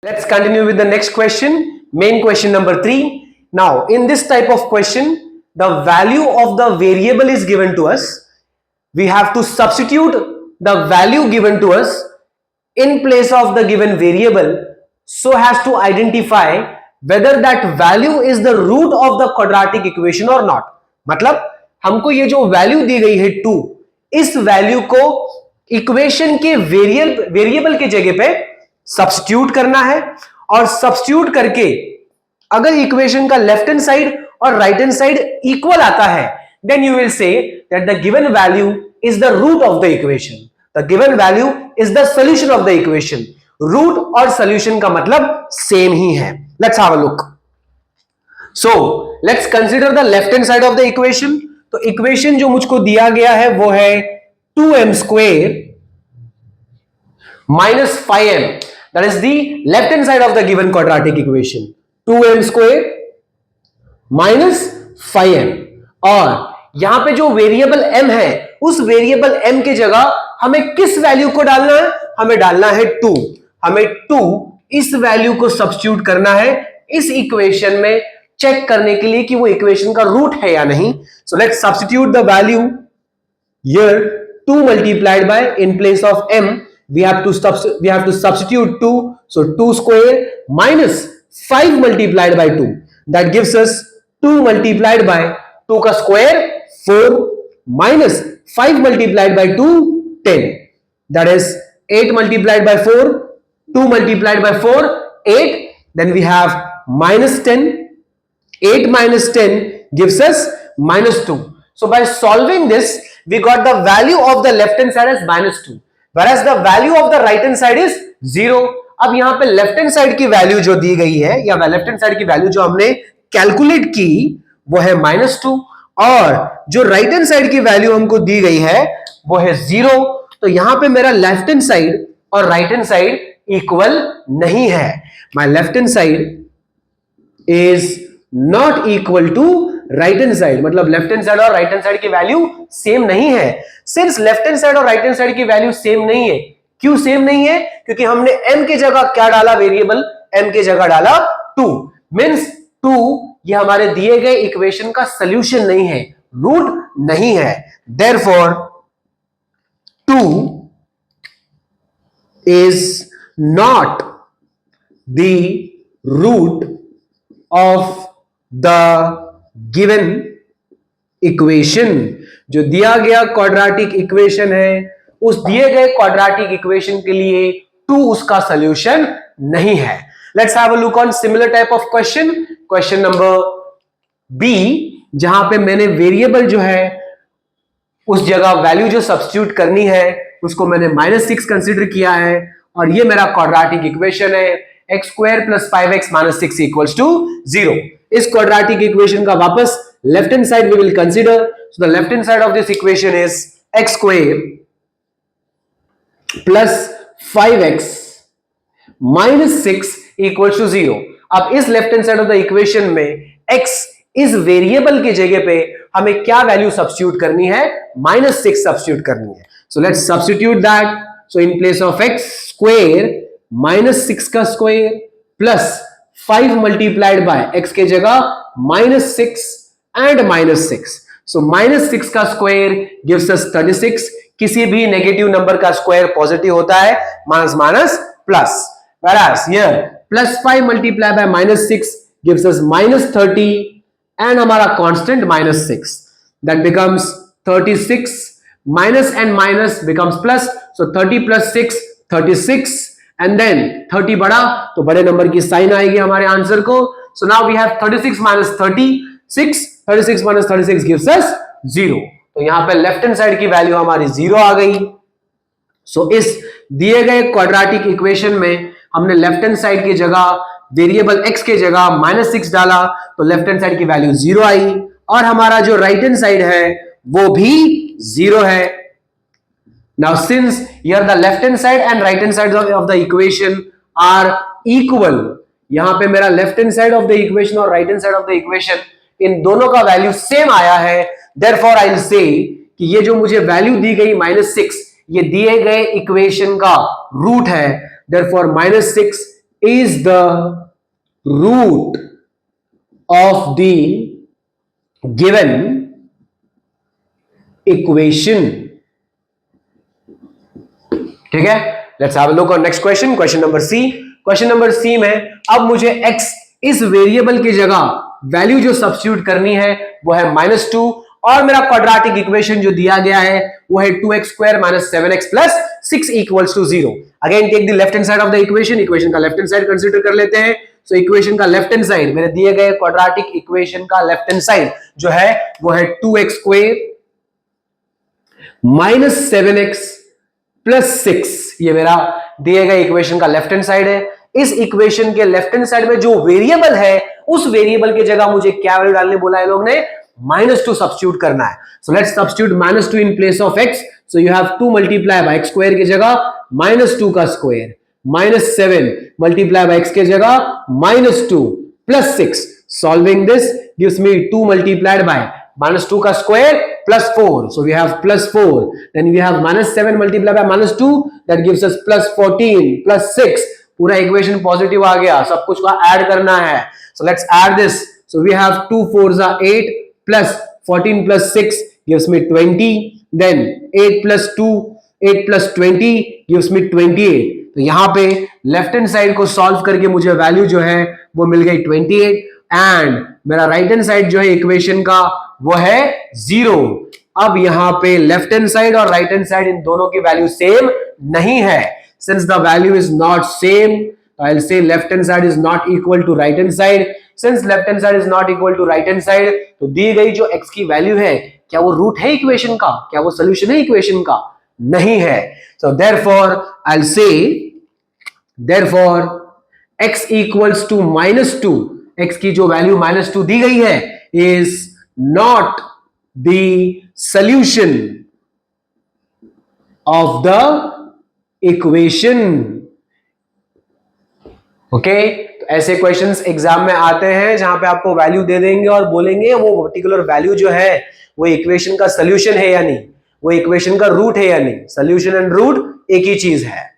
Let's continue with the next question, main question number 3. Now, in this type of question, the value of the variable is given to us. We have to substitute the value given to us in place of the given variable so as to identify whether that value is the root of the quadratic equation or not. मतलब हमको ये जो value दी गई है 2, इस value को equation के variable के जगह पे सब्स्टिट्यूट करना है और सब्स्टिट्यूट करके अगर इक्वेशन का लेफ्ट हैंड साइड और राइट हैंड साइड इक्वल आता है, then you will say that the given value is the root of the equation. The given value is the solution of the equation. Root और solution का मतलब same ही है. Let's have a look. So let's consider the left hand side of the equation. तो equation जो मुझको दिया गया है वो है 2m square minus 5m. That is the left hand side of the given quadratic equation. 2m square minus 5m. और यहां पे जो वेरिएबल m है, उस वेरिएबल m के जगह हमें किस वैल्यू को डालना है? हमें डालना है 2. हमें 2 इस वैल्यू को सब्स्टिट्यूट करना है इस इक्वेशन में, चेक करने के लिए कि वो इक्वेशन का रूट है या नहीं. So let's substitute the value here. 2 multiplied by, in place of m we have to substitute 2. So 2 square minus 5 multiplied by 2, that gives us 2 multiplied by 2 का square 4 minus 5 multiplied by 2 10, that is 8 multiplied by 4, 2 multiplied by 4 8, then we have minus 10. 8 minus 10 gives us minus 2. So by solving this, we got the value of the left hand side as minus 2, whereas the value of the right hand side is 0. अब यहां पे left hand side की value जो दी गई है, या left hand side की value जो हमने कैलकुलेट की वो है -2, और जो राइट हैंड साइड की वैल्यू हमको दी गई है वो है 0. तो यहां पे मेरा लेफ्ट हैंड साइड और राइट हैंड साइड इक्वल नहीं है. My left hand side is not equal to right hand side. मतलब लेफ्ट हैंड साइड और राइट हैंड साइड की वैल्यू सेम नहीं है. सिंस लेफ्ट हैंड साइड और राइट हैंड साइड की वैल्यू सेम नहीं है, क्यों सेम नहीं है? क्योंकि हमने m की जगह क्या डाला? वेरिएबल m की जगह डाला 2. मींस 2 ये हमारे दिए गए इक्वेशन का सॉल्यूशन नहीं है, रूट नहीं है. Therefore 2 is not the root of the given equation. जो दिया गया क्वाड्रेटिक इक्वेशन है, उस दिए गए क्वाड्रेटिक इक्वेशन के लिए 2 उसका सॉल्यूशन नहीं है. Let's have a look on similar type of question. Question number B, जहां पे मैंने वेरिएबल जो है उस जगह वैल्यू जो सब्स्टिट्यूट करनी है उसको मैंने -6 कंसीडर किया है, और ये मेरा क्वाड्रेटिक इक्वेशन है. x² + 5x - 6 = 0. इस क्वाड्रेटिक इक्वेशन का वापस left hand side we will consider. So the left hand side of this equation is x² + 5x - 6 = 0. अब इस left hand side of the equation में x इस वेरिएबल के जगह पे हमें क्या वैल्यू सब्स्टिट्यूट करनी है? -6 सब्स्टिट्यूट करनी है. So let's substitute that. So in place of x² -6 का square plus 5 multiplied by x के जगह -6 एंड -6. सो -6 का स्क्वायर गिव्स अस 36. किसी भी नेगेटिव नंबर का स्क्वायर पॉजिटिव होता है, minus minus plus. whereas here +5 multiply by -6 gives us -30 and हमारा constant -6. That becomes 36. Minus and minus becomes plus. So 30 + 6 36, and then 30 बड़ा तो बड़े नंबर की साइन आएगी हमारे आंसर को. So now we have 36 - 36. 36 - 36 gives us 0. तो यहां पे लेफ्ट हैंड साइड की वैल्यू हमारी 0 आ गई. सो इस दिए गए क्वाड्रेटिक इक्वेशन में हमने लेफ्ट हैंड साइड की जगह वेरिएबल x के जगह -6 डाला, तो लेफ्ट हैंड साइड की वैल्यू 0 आई, और हमारा जो राइट हैंड साइड है वो भी 0 है. Now since here the left hand side and right hand side of the equation are equal, यहां पे मेरा left hand side of the equation और right hand side of the equation इन दोनों का वैल्यू सेम आया है. therefore I will say कि ये जो मुझे वैल्यू दी गई -6, ये दिए गए इक्वेशन का रूट है. therefore -6 is the root of the given equation. ठीक है, let's have a look on next question, question number C. Question number C में अब मुझे x इस वेरिएबल की जगह वैल्यू जो सब्स्टिट्यूट करनी है वो है -2, और मेरा क्वाड्रेटिक इक्वेशन जो दिया गया है वो है 2x² - 7x + 6 = 0. Again take the left hand side of the equation. Equation का लेफ्ट हैंड साइड कंसीडर कर लेते हैं. सो इक्वेशन का लेफ्ट हैंड साइड, मेरे दिए गए क्वाड्रेटिक इक्वेशन का लेफ्ट हैंड साइड जो है वो है 2x² - 7x + 6. ये मेरा दिए गए इक्वेशन का लेफ्ट हैंड साइड है. इस इक्वेशन के लेफ्ट हैंड साइड में जो वेरिएबल है उस वेरिएबल की जगह मुझे क्या वैल्यू डालने बोला है लोग ने? -2 सब्स्टिट्यूट करना है. So let's substitute -2 in place of x. So you have 2 multiply by x² की जगह -2 का स्क्वायर, -7 मल्टीप्लाई बाय x की जगह -2 + 6. Solving this gives me 2 multiplied by -2 का square +4. So we have +4. Then we have -7 multiplied by -2. That gives us +14 +6. पूरा equation positive आ गया. सब कुछ का ऐड करना है. So let's add this. So we have 2 4s are 8 plus 14 plus 6 gives me 20. Then 8 plus 2, 8 plus 20 gives me 28. तो यहां पे लेफ्ट हैंड साइड को सॉल्व करके मुझे वैल्यू जो है वो मिल गई 28. एंड मेरा राइट हैंड साइड जो है इक्वेशन का वो है 0. अब यहां पे लेफ्ट हैंड साइड और राइट हैंड साइड इन दोनों की वैल्यू सेम नहीं है. Since the value is not same, I will say left hand side is not equal to right hand side. Since left hand side is not equal to right hand side, तो दी गई जो x की value है क्या वो root है equation का? क्या वो सोल्यूशन है इक्वेशन का? नहीं है. So therefore I will say therefore x equals to -2, x की जो वैल्यू -2 दी गई है is not the solution of the equation. Okay, तो ऐसे क्वेश्चंस एग्जाम में आते हैं जहां पे आपको वैल्यू दे देंगे और बोलेंगे वो पर्टिकुलर वैल्यू जो है वो इक्वेशन का सॉल्यूशन है या नहीं, वो इक्वेशन का रूट है या नहीं. सॉल्यूशन एंड रूट एक ही चीज है.